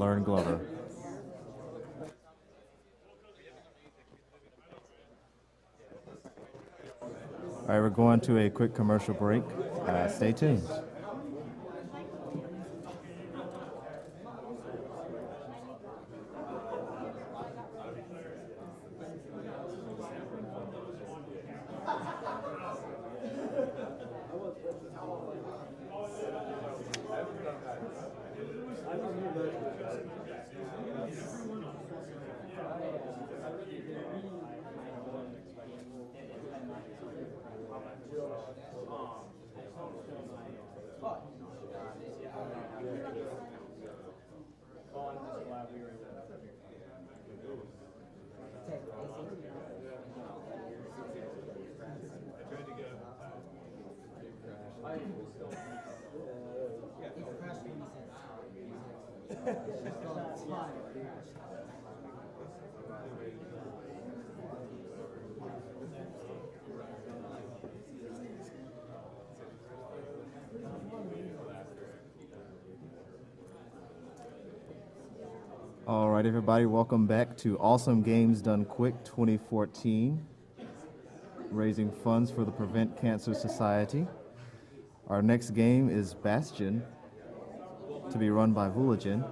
learn Glover. All right, we're going to a quick commercial break. Stay tuned. All right, everybody, welcome back to Awesome Games Done Quick 2014, raising funds for the Prevent Cancer Society. Our next game is Bastion, to be run by Vulajin.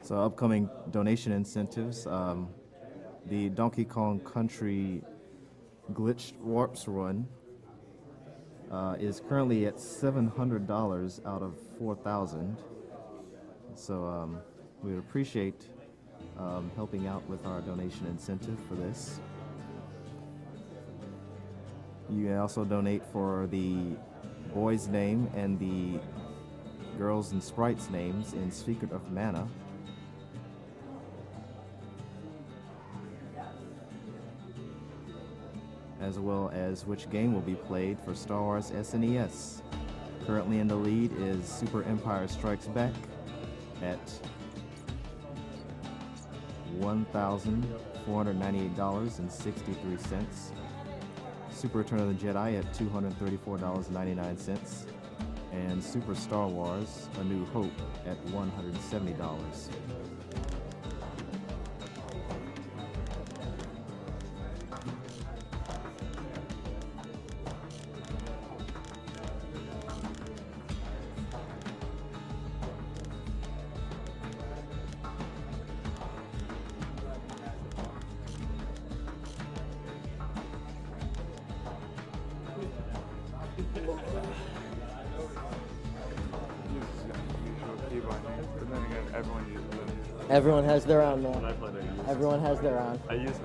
So upcoming donation incentives, the Donkey Kong Country Glitched Warps Run is currently at $700 out of $4,000. So we would appreciate helping out with our donation incentive for this. You can also donate for the boys' name and the girls and sprites' names in Secret of Mana. As well as which game will be played for Star Wars SNES. Currently in the lead is Super Empire Strikes Back at $1,498.63. Super Return of the Jedi at $234.99. And Super Star Wars A New Hope at $170. Everyone has their own, man. Everyone has their own. I use it.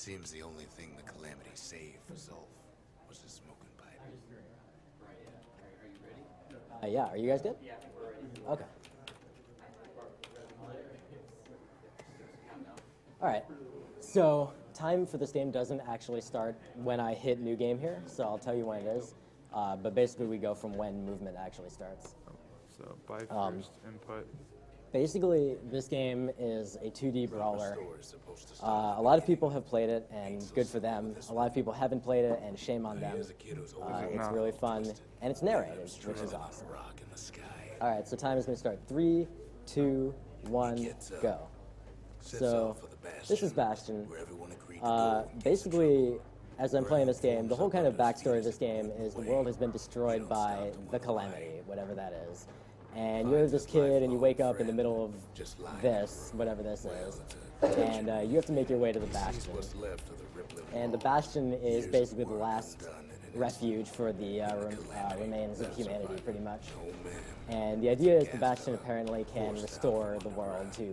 Seems the only thing the Calamity saved for Zolf was his smoking pipe. Yeah, are you guys good? Yeah, we're ready. Okay. All right. So time for this game doesn't actually start when I hit new game here, so I'll tell you when it is. But basically, we go from when movement actually starts. So by first input. Basically, this game is a 2D brawler. A lot of people have played it, and good for them. A lot of people haven't played it, and shame on them. It's really fun, and it's narrated, which is awesome. All right, so time is going to start. 3, 2, 1, go. So this is Bastion. Basically, as I'm playing this game, the whole kind of backstory of this game is the world has been destroyed by the Calamity, whatever that is. And you're this kid, and you wake up in the middle of this, whatever this is, and you have to make your way to the Bastion. And the Bastion is basically the last refuge for the remains of humanity, pretty much. And the idea is the Bastion apparently can restore the world to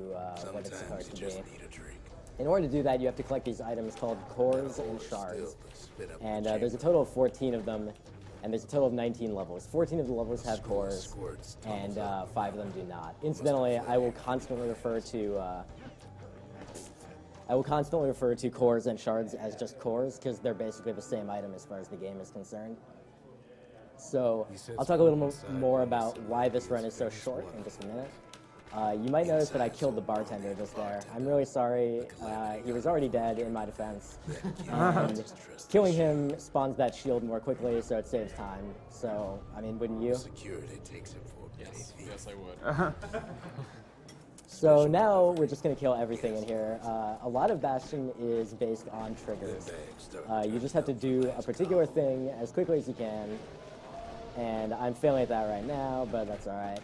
what it's supposed to be. In order to do that, you have to collect these items called cores and shards. And there's a total of 14 of them. And there's a total of 19 levels. 14 of the levels have cores, and 5 of them do not. Incidentally, I will constantly refer to cores and shards as just cores because they're basically the same item as far as the game is concerned. So I'll talk a little more about why this run is so short in just a minute. You might notice that I killed the bartender just there. I'm really sorry. He was already dead in my defense. And killing him spawns that shield more quickly, so it saves time. So, I mean, wouldn't you? Yes, I would. So now we're just going to kill everything in here. A lot of Bastion is based on triggers. You just have to do a particular thing as quickly as you can. And I'm failing at that right now, but that's all right.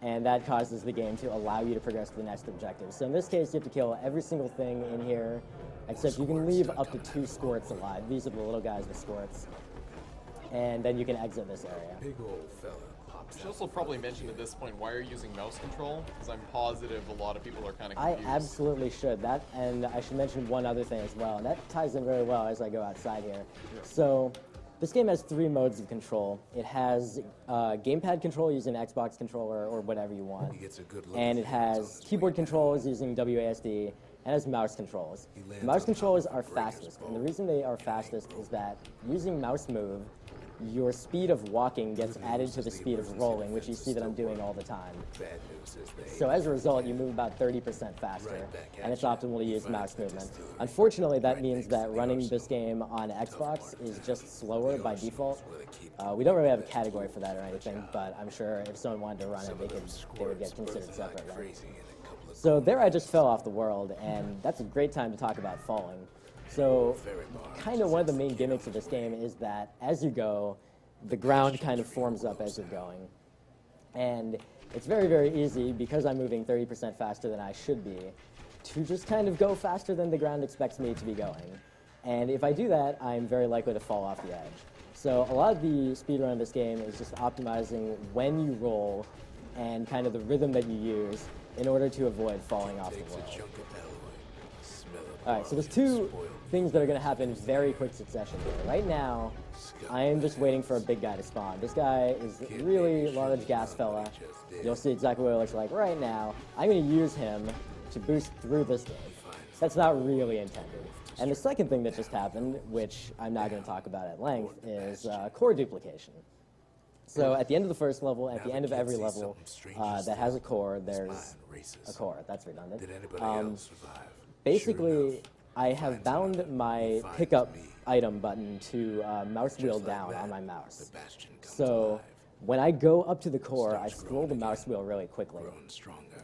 And that causes the game to allow you to progress to the next objective. So in this case, you have to kill every single thing in here, except you can leave up to 2 squirts alive. These are the little guys with squirts. And then you can exit this area. Big old fella. We should also probably mention at this point why you're using mouse control, because I'm positive a lot of people are kind of confused. I absolutely should. And I should mention one other thing as well, and that ties in very well as I go outside here. So this game has 3 modes of control. It has gamepad control using an Xbox controller or whatever you want. And it has keyboard controls using WASD, and it has mouse controls. Mouse controls are fastest, and the reason they are fastest is that using mouse move, your speed of walking gets added to the speed of rolling, which you see that I'm doing all the time. So as a result, you move about 30% faster, and it's optimal to use mouse movement. Unfortunately, that means that running this game on Xbox is just slower by default. We don't really have a category for that or anything, but I'm sure if someone wanted to run it, they would get considered separately. So there I just fell off the world, and that's a great time to talk about falling. So kind of one of the main gimmicks of this game is that as you go, the ground kind of forms up as you're going. And it's very, very easy, because I'm moving 30% faster than I should be, to just kind of go faster than the ground expects me to be going. And if I do that, I'm very likely to fall off the edge. So a lot of the speedrun of this game is just optimizing when you roll and kind of the rhythm that you use in order to avoid falling off the world. All right, so there's 2 things that are going to happen in very quick succession here. Right now, I am just waiting for a big guy to spawn. This guy is a really large gas fella. You'll see exactly what it looks like right now. I'm going to use him to boost through this game. That's not really intended. And the second thing that just happened, which I'm not going to talk about at length, is core duplication. So at the end of the first level, at the end of every level that has a core, there's a core. That's redundant. Basically, I have bound my pickup item button to mouse wheel down on my mouse. So when I go up to the core, I scroll the mouse wheel really quickly.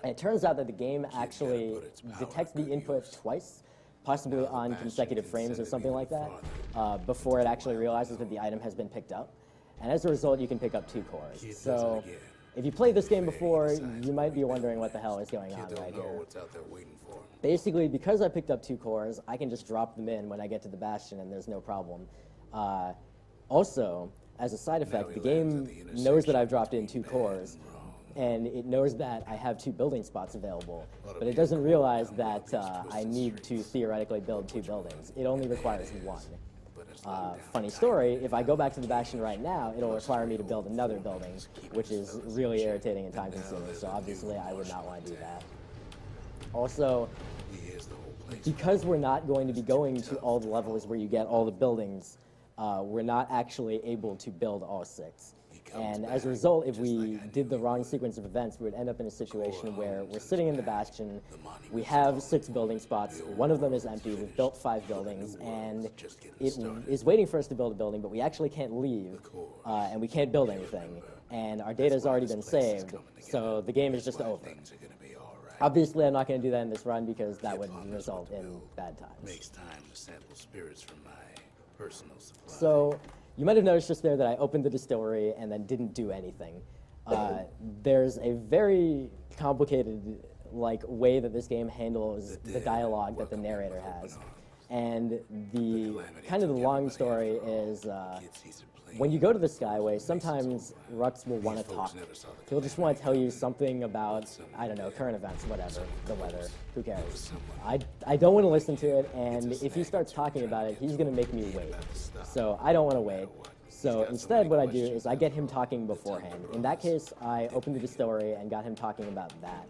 And it turns out that the game actually detects the input twice, possibly on consecutive frames or something like that, before it actually realizes that the item has been picked up. And as a result, you can pick up 2 cores. So if you played this game before, you might be wondering what the hell is going on right here. Basically, because I picked up 2 cores, I can just drop them in when I get to the Bastion, and there's no problem. Also, as a side effect, the game knows that I've dropped in 2 cores, and it knows that I have 2 building spots available, but it doesn't realize that I need to theoretically build 2 buildings. It only requires 1. Funny story, if I go back to the Bastion right now, it'll require me to build another building, which is really irritating and time-consuming, so obviously I would not want to do that. Also, because we're not going to be going to all the levels where you get all the buildings, we're not actually able to build all 6. And as a result, if we did the wrong sequence of events, we would end up in a situation where we're sitting in the Bastion, we have 6 building spots, 1 of them is empty, we've built 5 buildings, and it is waiting for us to build a building, but we actually can't leave, and we can't build anything. And our data has already been saved, so the game is just over. Obviously, I'm not going to do that in this run because that would result in bad times. Makes time to sample spirits from my personal supply. So, you might have noticed just there that I opened the distillery and then didn't do anything. There's a very complicated way that this game handles the dialogue that the narrator has. And the kind of the long story is when you go to the Skyway, sometimes Rux will want to talk. He'll just want to tell you something about, I don't know, current events, whatever, the weather, who cares. I don't want to listen to it, and if he starts talking about it, he's going to make me wait. So I don't want to wait. So instead what I do is I get him talking beforehand. In that case, I opened the distillery and got him talking about that.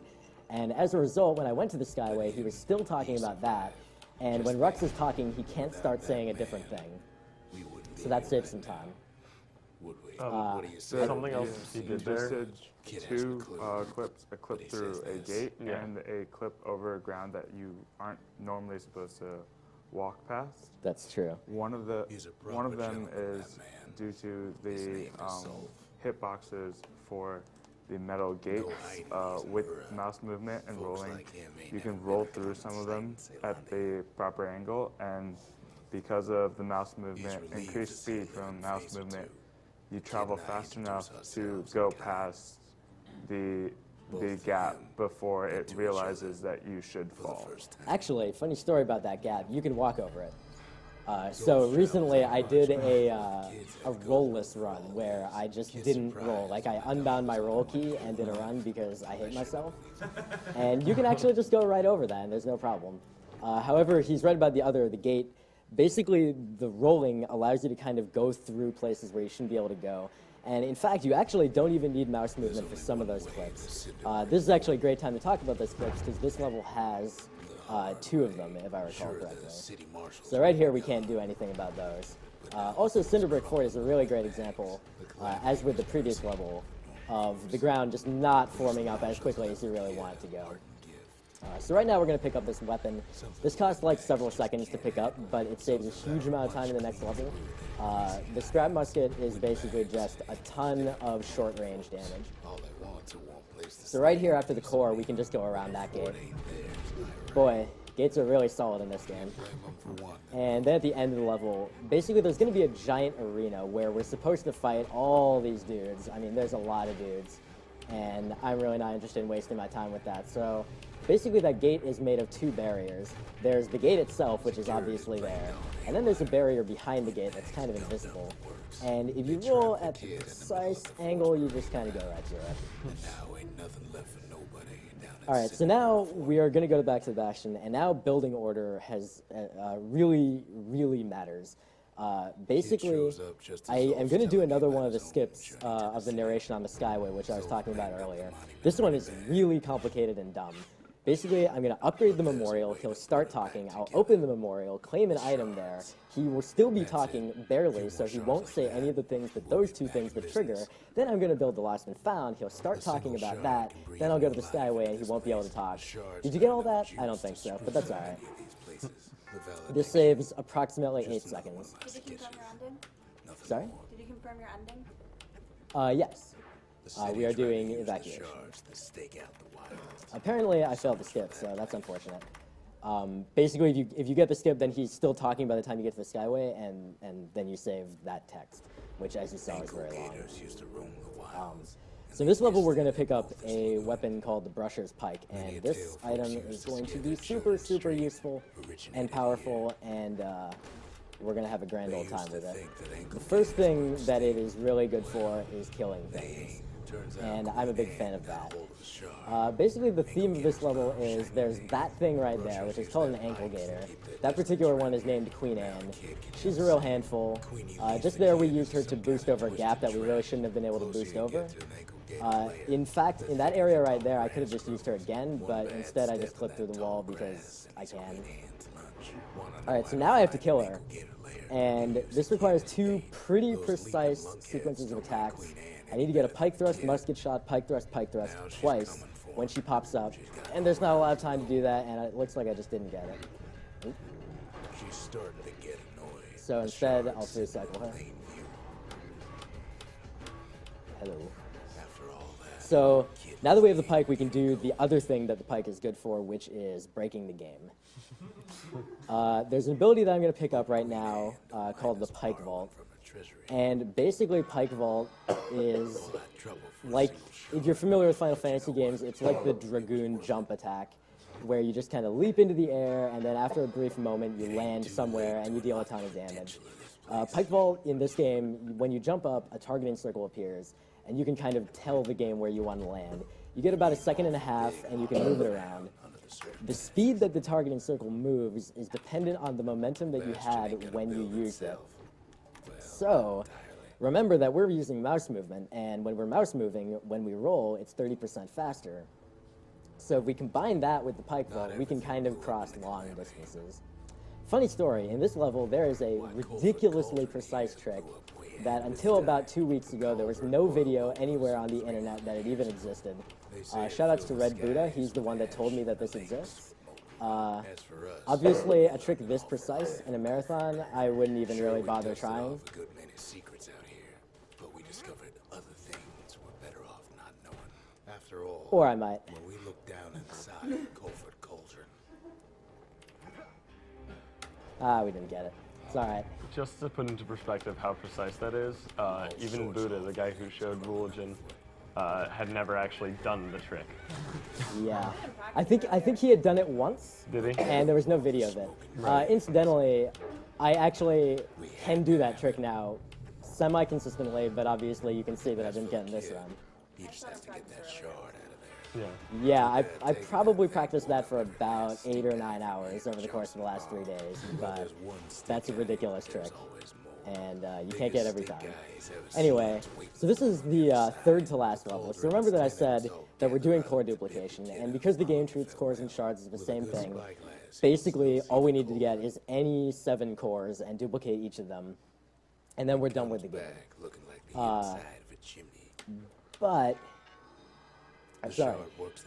And as a result, when I went to the Skyway, he was still talking about that, and when Rux is talking, he can't start saying a different thing. So that saves some time. What do you say? Something else he did there. Did 2 clips, a clip through a gate and a clip over ground that you aren't normally supposed to walk past. That's true. One of them is due to the hitboxes for the metal gates with mouse movement and rolling. You can roll through some of them at the proper angle, and because of the mouse movement, increased speed from mouse movement, you travel fast enough to go past the gap before it realizes that you should fall. Actually, funny story about that gap. You can walk over it. So recently I did a roll-less run where I just didn't roll. Like I unbound my roll key and did a run because I hate myself. And you can actually just go right over that and there's no problem. However, he's right about the gate. Basically, the rolling allows you to kind of go through places where you shouldn't be able to go. And in fact, you actually don't even need mouse movement for some of those clips. This is actually a great time to talk about those clips because this level has 2 of them, if I recall correctly. So right here, we can't do anything about those. Also, Cinderbrick Fort is a really great example, as with the previous level, of the ground just not forming up as quickly as you really want it to go. So right now we're going to pick up this weapon. This costs like several seconds to pick up, but it saves a huge amount of time in the next level. The strap musket is basically just a ton of short-range damage. So right here after the core, we can just go around that gate. Boy, gates are really solid in this game. And then at the end of the level, basically there's going to be a giant arena where we're supposed to fight all these dudes. I mean, there's a lot of dudes, and I'm really not interested in wasting my time with that. So basically that gate is made of 2 barriers. There's the gate itself, which is obviously there, and then there's a barrier behind the gate that's kind of invisible. And if you roll at the precise angle, you just kind of go right through it. Alright, so now we are going to go back to the Bastion, and now building order has really, really matters. Basically, I am going to do another one of the skips of the narration on the Skyway, which I was talking about earlier. This one is really complicated and dumb. Basically, I'm going to upgrade the memorial, he'll start talking, I'll open the memorial, claim an item there, he will still be talking barely, so he won't say any of the things that those 2 things would trigger. Then I'm going to build the Lost and Found, he'll start talking about that, then I'll go to the Skyway and he won't be able to talk. Did you get all that? I don't think so, but that's alright. This saves approximately 8 seconds. Did you confirm your ending? Sorry? Did you confirm your ending? Yes. We are doing evacuation. Apparently, I failed the skip, so that's unfortunate. Basically, if you get the skip, then he's still talking by the time you get to the Skyway, and then you save that text, which, as you saw, is very long. So in this level, we're going to pick up a weapon called the Brusher's Pike, and this item is going to be super, super useful and powerful, and we're going to have a grand old time with it. The first thing that it is really good for is killing things. and I'm a big fan of that. Basically, the theme of this level is there's that thing right there, which is called an ankle gator. That particular one is named Queen Anne. She's a real handful. Just there, we used her to boost over a gap that we really shouldn't have been able to boost over. In fact, in that area right there, I could have just used her again, but instead I just clipped through the wall because I can. Alright, so now I have to kill her. And this requires two pretty precise sequences of attacks. I need to get a pike thrust, musket shot, pike thrust, twice when she pops up. And there's not a lot of time to do that, and it looks like I just didn't get it. Oop. She's starting to get annoyed. So instead, I'll 3-cycle her. Hello. So now that we have the pike, we can do the other thing that the pike is good for, which is breaking the game. There's an ability that I'm going to pick up right now called the Pike Vault. And basically, Pike Vault is like, if you're familiar with Final Fantasy games, it's like the Dragoon jump attack, where you just kind of leap into the air, and then after a brief moment, you land somewhere and you deal a ton of damage. Pike Vault in this game, when you jump up, a targeting circle appears, and you can kind of tell the game where you want to land. You get about 1.5 seconds, and you can move it around. The speed that the targeting circle moves is dependent on the momentum that you had when you used it. So, remember that we're using mouse movement, and when we're mouse moving, when we roll, it's 30% faster. So if we combine that with the Pike Vault, we can kind of cross long distances. Funny story, in this level, there is a ridiculously precise trick that until about 2 weeks ago, there was no video anywhere on the internet that it even existed. Shoutouts to Red Buddha, he's the one that told me that this exists. Obviously, a trick this precise in a marathon, I wouldn't even really bother trying. Good many secrets out here, but we discovered other things we're better off not knowing. After all, Or I might. when we look down inside Colford Cauldron, We didn't get it. It's alright. Just to put into perspective how precise that is, even Buddha, the guy who showed Vulajin, had never actually done the trick. Yeah. I think he had done it once. Did he? And there was no video of it. Incidentally, I actually can do that trick now semi-consistently, but obviously you can see that I didn't get in this run. he just has to get that shard out of there. Yeah. Yeah, I probably practiced that for about 8 or 9 hours over the course of the last 3 days, but that's a ridiculous trick, and you can't get every time. Anyway, so this is the third to last level. So remember that I said that we're doing core duplication, and because the game treats cores and shards as the same thing, basically all we need to get is any 7 cores and duplicate each of them, and then we're done with the game. Looking like the inside of a chimney. But I'm sorry.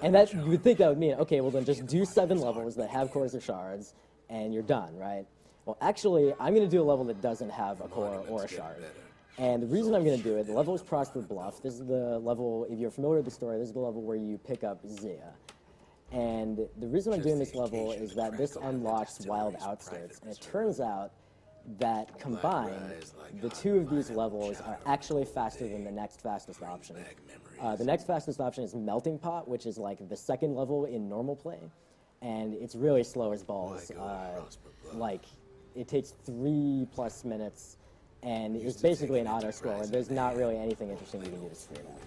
And that you would think that would mean, okay, well then just do 7 levels that have cores or shards, and you're done, right? Well, actually, I'm going to do a level that doesn't have a core or a shard. And the reason I'm going to do it, the level is Prosper Bluff. This is the level, if you're familiar with the story, this is the level where you pick up Zia. And the reason I'm doing this level is that this unlocks Wild Outskirts. And it turns out that combined, the 2 of these levels are actually faster than the next fastest option. The next fastest option is Melting Pot, which is like the 2nd level in normal play. And it's really slow as balls. Like, it takes 3+ minutes, and it's basically an auto-scroller. There's not really anything interesting you can do to speed it up.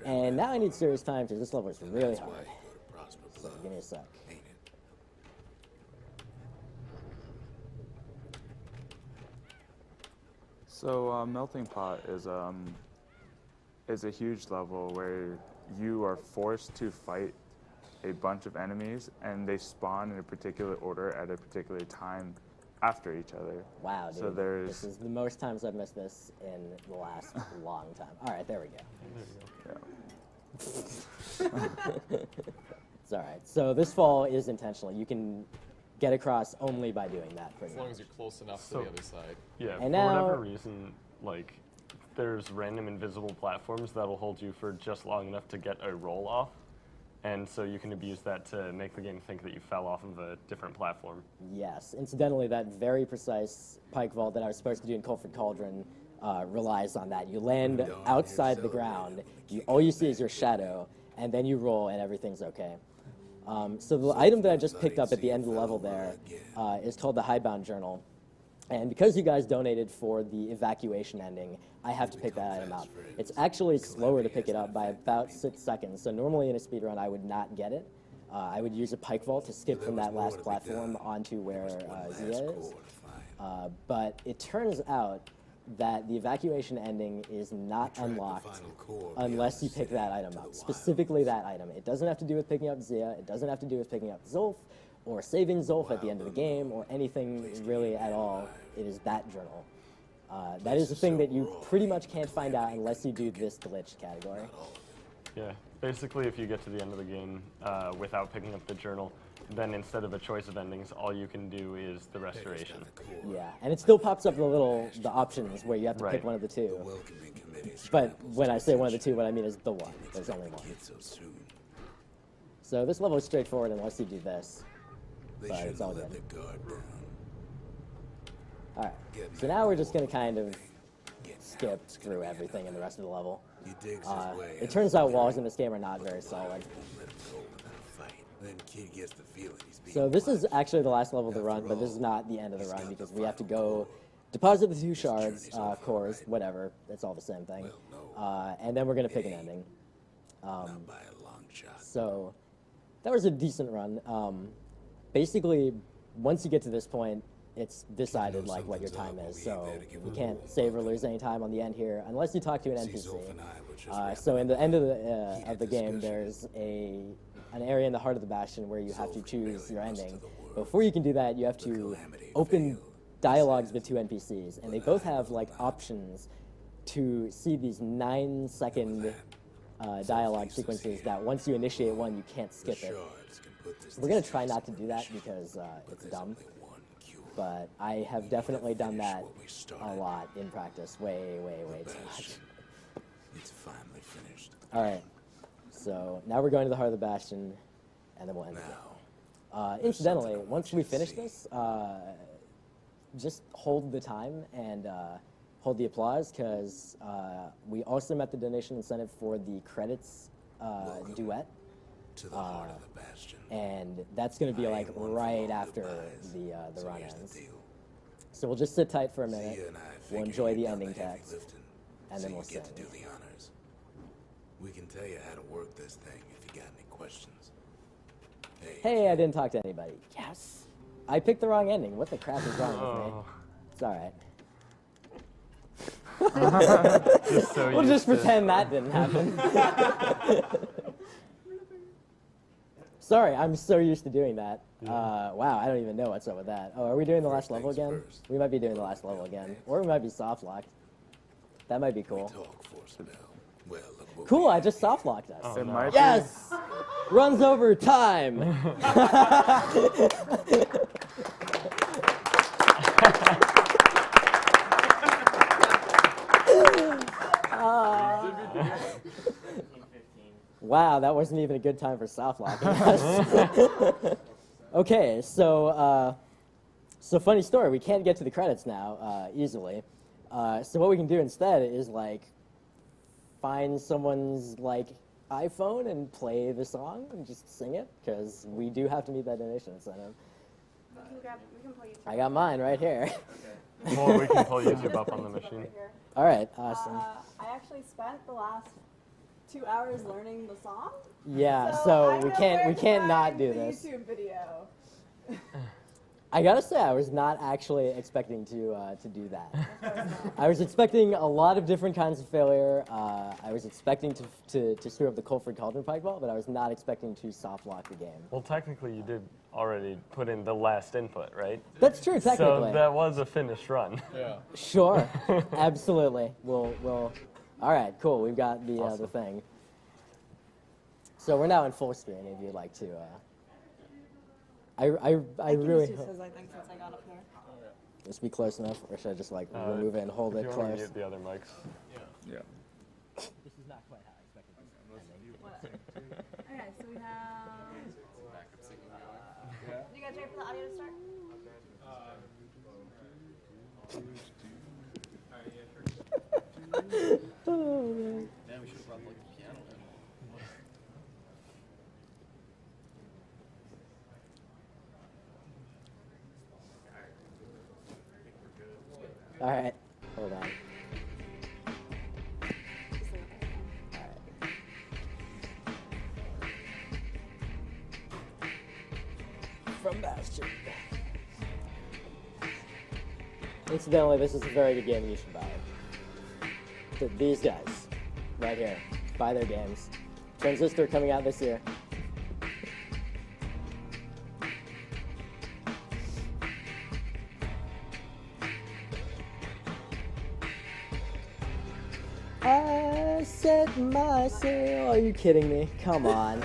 And now I need serious time, because this level is really hard. So give me a sec. So Melting Pot is a huge level where you are forced to fight a bunch of enemies, and they spawn in a particular order at a particular time after each other. Wow, dude. So This is the most times I've missed this in the last long time. All right, there we go. It's all right. So this fall is intentional. You can get across only by doing that, pretty As long much. as you're close enough to the other side. Yeah, And for now- whatever reason, like, there's random invisible platforms that'll hold you for just long enough to get a roll off. And so you can abuse that to make the game think that you fell off of a different platform. Yes. Incidentally, that very precise pike vault that I was supposed to do in Colford Cauldron relies on that. You land outside the ground, all you see is your shadow, and then you roll and everything's okay. So the item that I just picked up at the end of the level there is called the Hidebound Journal. And because you guys donated for the evacuation ending, I have to pick that item up. It's actually slower to pick it up by about 6 seconds. So normally in a speedrun, I would not get it. I would use a pike vault to skip from that last platform onto where Zia is. But it turns out that the evacuation ending is not unlocked unless you pick that item up, specifically that item. It doesn't have to do with picking up Zia. It doesn't have to do with picking up Zulf or saving Zulf at the end of the game or anything really at all. It is that journal. That is a thing that you pretty much can't find out unless you do this glitch category. Yeah, basically if you get to the end of the game without picking up the journal, then instead of a choice of endings, all you can do is the restoration. Yeah, and it still pops up the options where you have to pick one of the two. But when I say one of the two, what I mean is the one. There's only one. So this level is straightforward unless you do this. But it's all good. Alright, so now we're just going to kind of skip through everything in the rest of the level. It turns out walls in this game are not very solid. So this is actually the last level of the run, but this is not the end of the run because we have to go deposit the 2 shards, cores, whatever, it's all the same thing. And then we're going to pick an ending. So that was a decent run. Basically, once you get to this point, it's decided like what your time is. So you can't save or lose any time on the end here unless you talk to an NPC. So in the end of the game, there's an area in the heart of the Bastion where you have to choose your ending. Before you can do that, you have to open dialogues with 2 NPCs, and they both have like options to see these 9-second dialogue sequences that once you initiate one, you can't skip it. We're going to try not to do that because it's dumb, but I have definitely done that a lot in practice, way too much. It's finally finished. All right, so now we're going to the heart of the Bastion, and then we'll end it. Incidentally, once we finish this, just hold the time and hold the applause, because we also met the donation incentive for the credits duet. To the heart of the Bastion. And that's going to be like right after the run ends. So we'll just sit tight for a minute. We'll enjoy the ending text, and then we'll sing. To do the honors. We can tell you how to work this thing if you got any questions. Hey, I didn't talk to anybody. Yes. I picked the wrong ending. What the crap is wrong with me? It's all right. We'll just pretend that didn't happen. Sorry, I'm so used to doing that. Wow, I don't even know what's up with that. Oh, are we doing the last level again? We might be doing the last level again. Or we might be soft locked. That might be cool. Cool, I just soft locked us. Oh, no. Yes! Runs over time! Wow, that wasn't even a good time for soft locking us. Okay, so funny story. We can't get to the credits now easily. So what we can do instead is like find someone's like iPhone and play the song and just sing it, because we do have to meet that donation incentive. We can pull YouTube. I got mine right here. Okay. Well, we can pull YouTube up on the machine. All right, awesome. I actually spent the last 2 hours learning the song. Yeah, So so I we know can't where to not find do the this. YouTube video. I gotta say, I was not actually expecting to do that. I was expecting a lot of different kinds of failure. I was expecting to screw up the Colford Cauldron Pike Vault, but I was not expecting to soft lock the game. Well, technically, you did already put in the last input, right? That's true, technically. So that was a finished run. Yeah. Sure, absolutely. We'll. All right, cool. We've got the thing. So we're now in full screen. If you'd like to. I really hope. I think since I got up there. Just be close enough, or should I just like remove it and hold it If you want to close? mute the other mics. Yeah. This is not quite how I expected this. Okay, so we have. You guys ready for the audio to start? Oh, man. Man, we should have brought like the piano in. All right, hold on. From Bastion. Incidentally, this is a very good game and you should buy it. These guys, right here, buy their games. Transistor coming out this year. I set my sail. Are you kidding me? Come on.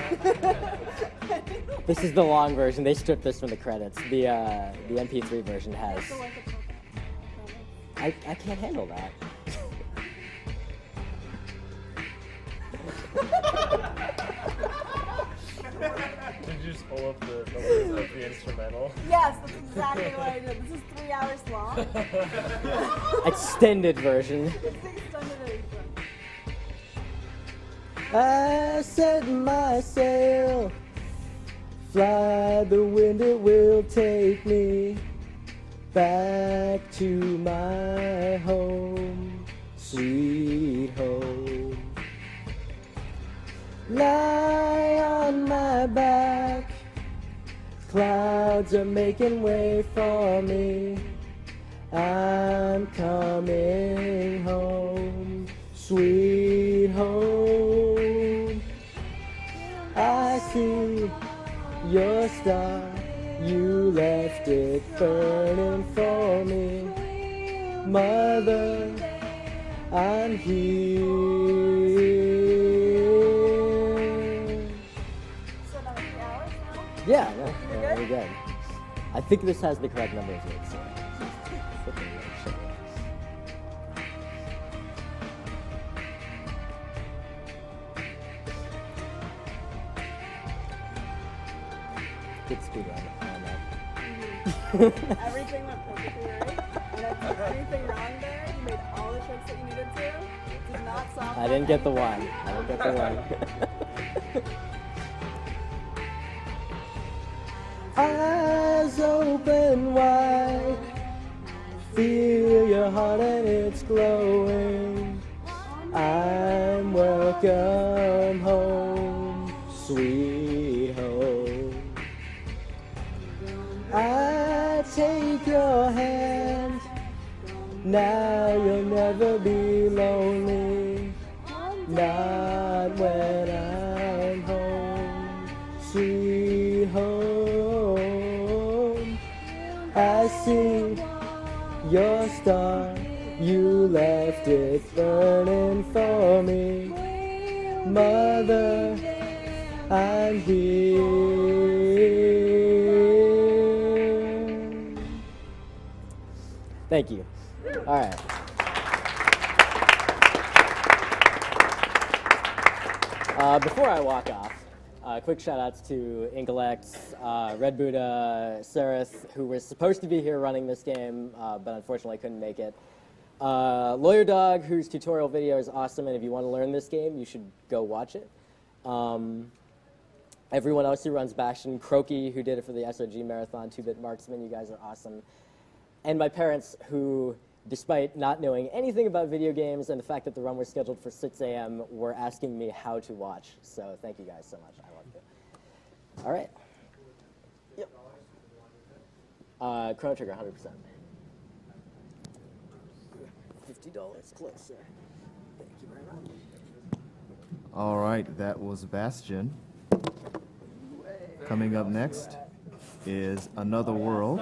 This is the long version. They stripped this from the credits. The MP3 version has. I can't handle that. Did you just pull up the lyrics of the instrumental? Yes, that's exactly what I did. This is 3 hours long. Extended version. It's the extended edition. I set my sail. Fly the wind, it will take me back to my home, sweet home. Lie on my back, clouds are making way for me. I'm coming home, sweet home. I see your star, you left it burning for me. Mother, I'm here. So that was 3 hours now? Yeah, no, we're good. I think this has the correct number of hits. So. Good speed run on that. Everything went perfectly right. And if you did anything wrong there, you made all the tricks that you needed to. Did not solve I didn't get the one. I didn't get the one. Eyes open wide, feel your heart and it's glowing. I'm welcome home, sweet home. I take your hand, now you'll never be lonely. Not when I'm home, sweet home. I see your star, you left it burning for me. Mother, I'm here. Thank you. All right. Before I walk off, quick shout outs to Intellects, Red Buddha, Sereth, who was supposed to be here running this game, but unfortunately couldn't make it. Lawyer Dog, whose tutorial video is awesome, and if you want to learn this game, you should go watch it. Everyone else who runs Bastion, Croaky, who did it for the SOG Marathon, 2-Bit Marksman, you guys are awesome. And my parents, who, despite not knowing anything about video games and the fact that the run was scheduled for 6 a.m., were asking me how to watch. So thank you guys so much. I loved it. All right. Yep. Chrono Trigger, 100%. $50 closer. Thank you very much. All right, that was Bastion. Coming up next is Another World.